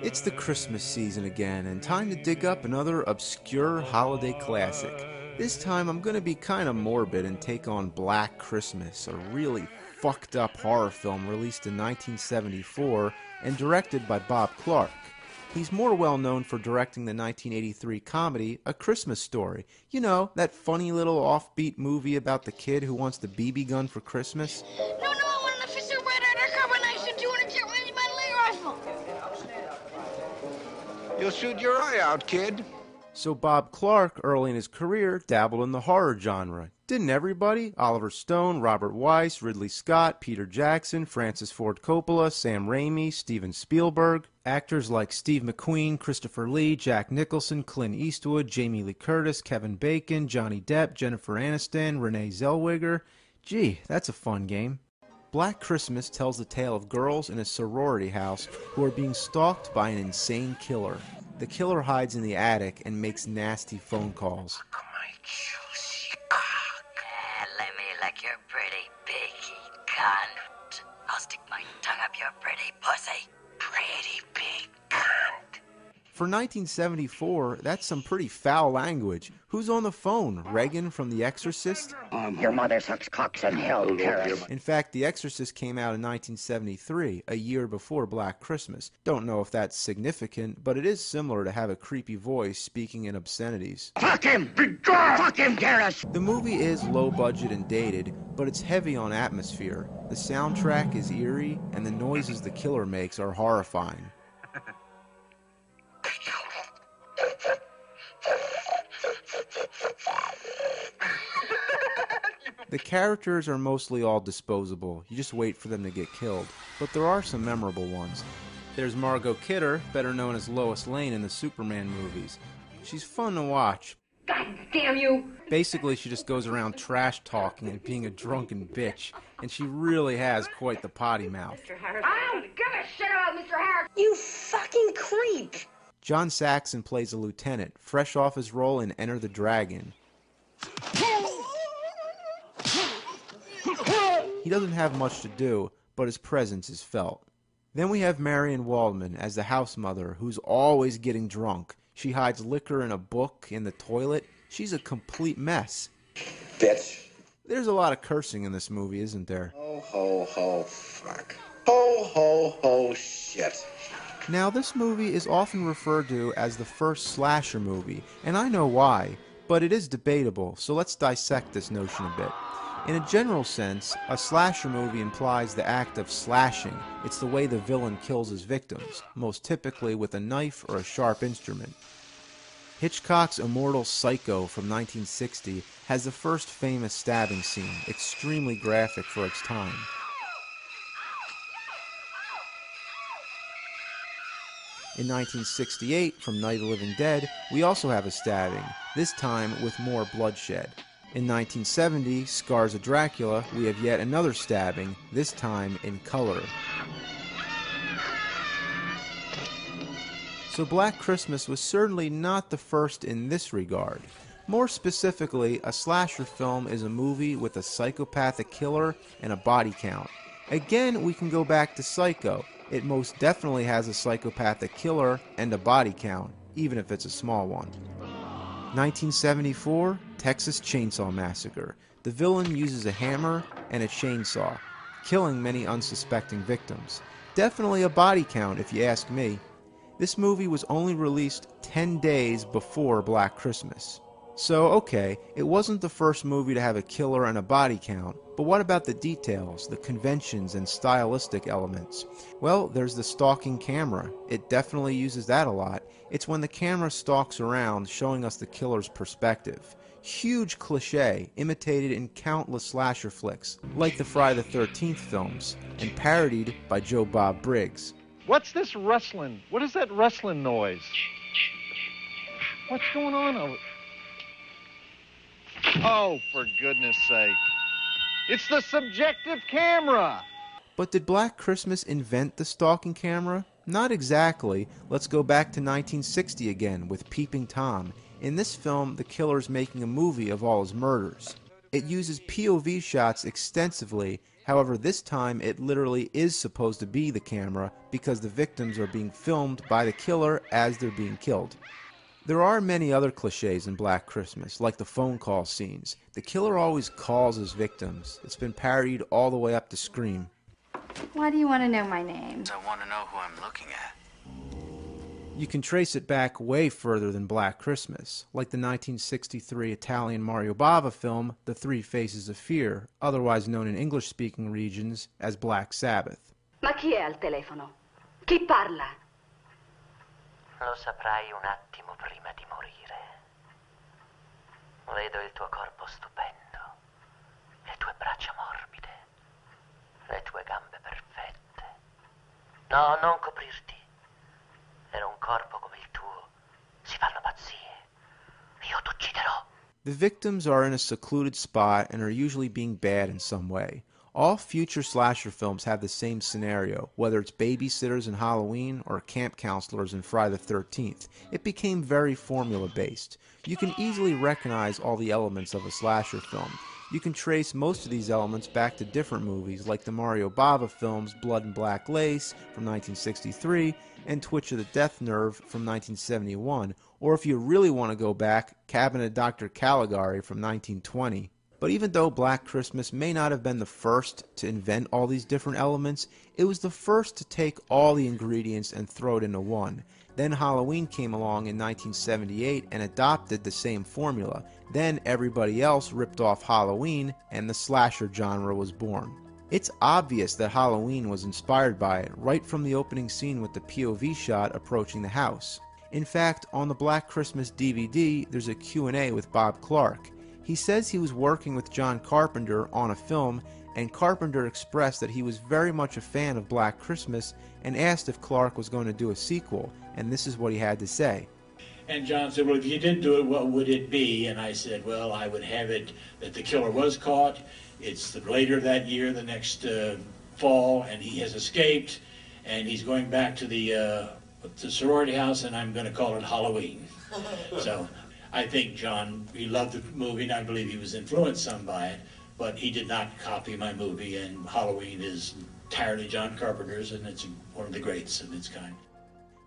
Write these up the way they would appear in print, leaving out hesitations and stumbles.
It's the Christmas season again, and time to dig up another obscure holiday classic. This time I'm going to be kind of morbid and take on Black Christmas, a really fucked up horror film released in 1974 and directed by Bob Clark. He's more well known for directing the 1983 comedy A Christmas Story. You know, that funny little offbeat movie about the kid who wants the BB gun for Christmas. No, I want an officer red undercover knife and 200 rifle. You'll shoot your eye out, kid. So Bob Clark, early in his career, dabbled in the horror genre. Didn't everybody? Oliver Stone, Robert Wise, Ridley Scott, Peter Jackson, Francis Ford Coppola, Sam Raimi, Steven Spielberg. Actors like Steve McQueen, Christopher Lee, Jack Nicholson, Clint Eastwood, Jamie Lee Curtis, Kevin Bacon, Johnny Depp, Jennifer Aniston, Renee Zellweger. Gee, that's a fun game. Black Christmas tells the tale of girls in a sorority house who are being stalked by an insane killer. The killer hides in the attic and makes nasty phone calls. Suck my juicy cock. Let me lick your pretty piggy cunt. I'll stick my tongue up your pretty pussy. Pretty big cunt. For 1974, that's some pretty foul language. Who's on the phone? Regan from The Exorcist? Your mother sucks cocks in hell, Paris. In fact, The Exorcist came out in 1973, a year before Black Christmas. Don't know if that's significant, but it is similar to have a creepy voice speaking in obscenities. Fuck him! Fuck him, Paris! The movie is low budget and dated, but it's heavy on atmosphere. The soundtrack is eerie, and the noises the killer makes are horrifying. The characters are mostly all disposable. You just wait for them to get killed. But there are some memorable ones. There's Margot Kidder, better known as Lois Lane in the Superman movies. She's fun to watch. God damn you! Basically, she just goes around trash talking and being a drunken bitch, and she really has quite the potty mouth. I don't give a shit about Mr. Harris! You fucking creep! John Saxon plays a lieutenant, fresh off his role in Enter the Dragon. He doesn't have much to do, but his presence is felt. Then we have Marion Waldman as the house mother, who's always getting drunk. She hides liquor in a book in the toilet. She's a complete mess. Bitch. There's a lot of cursing in this movie, isn't there? Ho, ho, ho, fuck. Ho, ho, ho, shit. Now, this movie is often referred to as the first slasher movie, and I know why, but it is debatable, so let's dissect this notion a bit. In a general sense, a slasher movie implies the act of slashing. It's the way the villain kills his victims, most typically with a knife or a sharp instrument. Hitchcock's immortal Psycho from 1960 has the first famous stabbing scene, extremely graphic for its time. In 1968, from Night of the Living Dead, we also have a stabbing, this time with more bloodshed. In 1970, Scars of Dracula, we have yet another stabbing, this time in color. So Black Christmas was certainly not the first in this regard. More specifically, a slasher film is a movie with a psychopathic killer and a body count. Again, we can go back to Psycho. It most definitely has a psychopathic killer and a body count, even if it's a small one. 1974, Texas Chainsaw Massacre. The villain uses a hammer and a chainsaw, killing many unsuspecting victims. Definitely a body count if you ask me. This movie was only released 10 days before Black Christmas. So, okay, it wasn't the first movie to have a killer and a body count, but what about the details, the conventions, and stylistic elements? Well, there's the stalking camera. It definitely uses that a lot. It's when the camera stalks around, showing us the killer's perspective. Huge cliché, imitated in countless slasher flicks, like the Friday the 13th films, and parodied by Joe Bob Briggs. What's this rustling? What is that rustling noise? What's going on over... Oh, for goodness sake. It's the subjective camera! But did Black Christmas invent the stalking camera? Not exactly. Let's go back to 1960 again with Peeping Tom. In this film, the killer's making a movie of all his murders. It uses POV shots extensively, However, this time it literally is supposed to be the camera because the victims are being filmed by the killer as they're being killed. There are many other cliches in Black Christmas, like the phone call scenes. The killer always calls his victims. It's been parodied all the way up to Scream. Why do you want to know my name? I want to know who I'm looking at. You can trace it back way further than Black Christmas, like the 1963 Italian Mario Bava film, The Three Faces of Fear, otherwise known in English-speaking regions as Black Sabbath. Ma chi è al telefono? Chi parla? Lo saprai un attimo prima di morire. Vedo il tuo corpo stupendo, le tue braccia morbide, le tue gambe perfette. No, non coprirti. Per un corpo come il tuo si fanno pazzie. Io t'ucciderò. The victims are in a secluded spot and are usually being bad in some way. All future slasher films have the same scenario, whether it's babysitters in Halloween or camp counselors in Friday the 13th. It became very formula-based. You can easily recognize all the elements of a slasher film. You can trace most of these elements back to different movies, like the Mario Bava films Blood and Black Lace from 1963 and Twitch of the Death Nerve from 1971, or if you really want to go back, Cabinet of Dr. Caligari from 1920. But even though Black Christmas may not have been the first to invent all these different elements, it was the first to take all the ingredients and throw it into one. Then Halloween came along in 1978 and adopted the same formula. Then everybody else ripped off Halloween and the slasher genre was born. It's obvious that Halloween was inspired by it, right from the opening scene with the POV shot approaching the house. In fact, on the Black Christmas DVD, there's a Q&A with Bob Clark. He says he was working with John Carpenter on a film, and Carpenter expressed that he was very much a fan of Black Christmas and asked if Clark was going to do a sequel, and this is what he had to say. And John said, well, if you did do it, what would it be? And I said, well, I would have it that the killer was caught. It's later that year, the next fall, and he has escaped, and he's going back to the sorority house, and I'm going to call it Halloween. So I think John, he loved the movie, and I believe he was influenced some by it, but he did not copy my movie, and Halloween is entirely John Carpenter's, and it's one of the greats of its kind.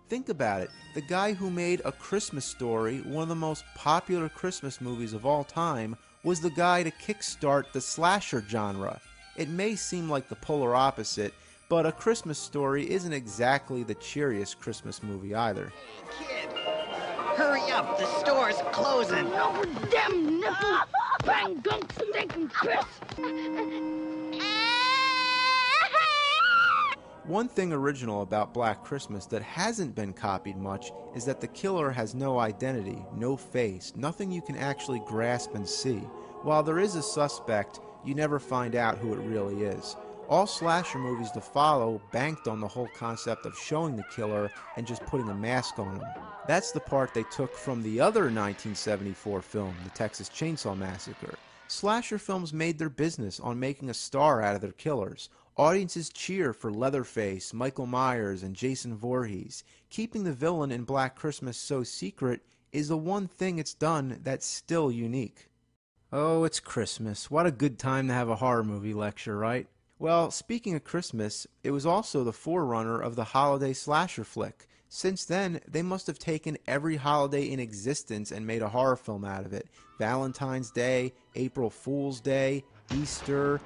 Think about it. The guy who made A Christmas Story, one of the most popular Christmas movies of all time, was the guy to kickstart the slasher genre. It may seem like the polar opposite, but A Christmas Story isn't exactly the cheeriest Christmas movie either. Hey, kid, hurry up, the store's closing. Oh, damn nipples! Bang, gunk, stinking crisp! One thing original about Black Christmas that hasn't been copied much is that the killer has no identity, no face, nothing you can actually grasp and see. While there is a suspect, you never find out who it really is. All slasher movies to follow banked on the whole concept of showing the killer and just putting a mask on him. That's the part they took from the other 1974 film, the Texas Chainsaw Massacre. Slasher films made their business on making a star out of their killers. Audiences cheer for Leatherface, Michael Myers, and Jason Voorhees. Keeping the villain in Black Christmas so secret is the one thing it's done that's still unique. Oh, it's Christmas. What a good time to have a horror movie lecture, right? Well, speaking of Christmas, it was also the forerunner of the holiday slasher flick. Since then, they must have taken every holiday in existence and made a horror film out of it. Valentine's Day, April Fool's Day, Easter,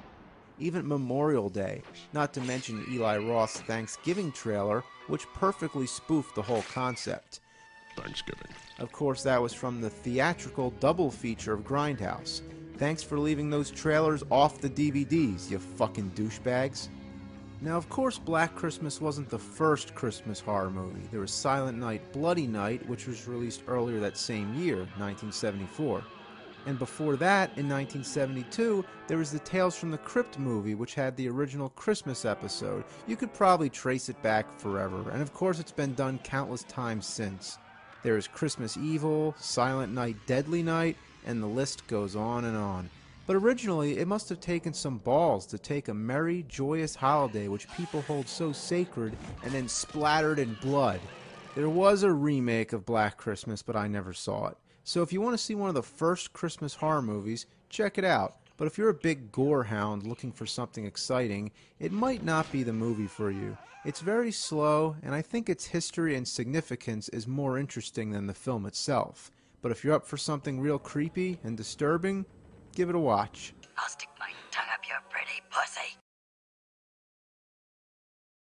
even Memorial Day, not to mention Eli Roth's Thanksgiving trailer, which perfectly spoofed the whole concept. Thanksgiving. Of course, that was from the theatrical double feature of Grindhouse. Thanks for leaving those trailers off the DVDs, you fucking douchebags. Now, of course, Black Christmas wasn't the first Christmas horror movie. There was Silent Night, Bloody Night, which was released earlier that same year, 1974. And before that, in 1972, there was the Tales from the Crypt movie, which had the original Christmas episode. You could probably trace it back forever, and of course it's been done countless times since. There is Christmas Evil, Silent Night, Deadly Night, and the list goes on and on. But originally, it must have taken some balls to take a merry, joyous holiday which people hold so sacred and then splattered in blood. There was a remake of Black Christmas, but I never saw it. So if you want to see one of the first Christmas horror movies, check it out. But if you're a big gore hound looking for something exciting, it might not be the movie for you. It's very slow, and I think its history and significance is more interesting than the film itself. But if you're up for something real creepy and disturbing, give it a watch. I'll stick my tongue up your pretty pussy.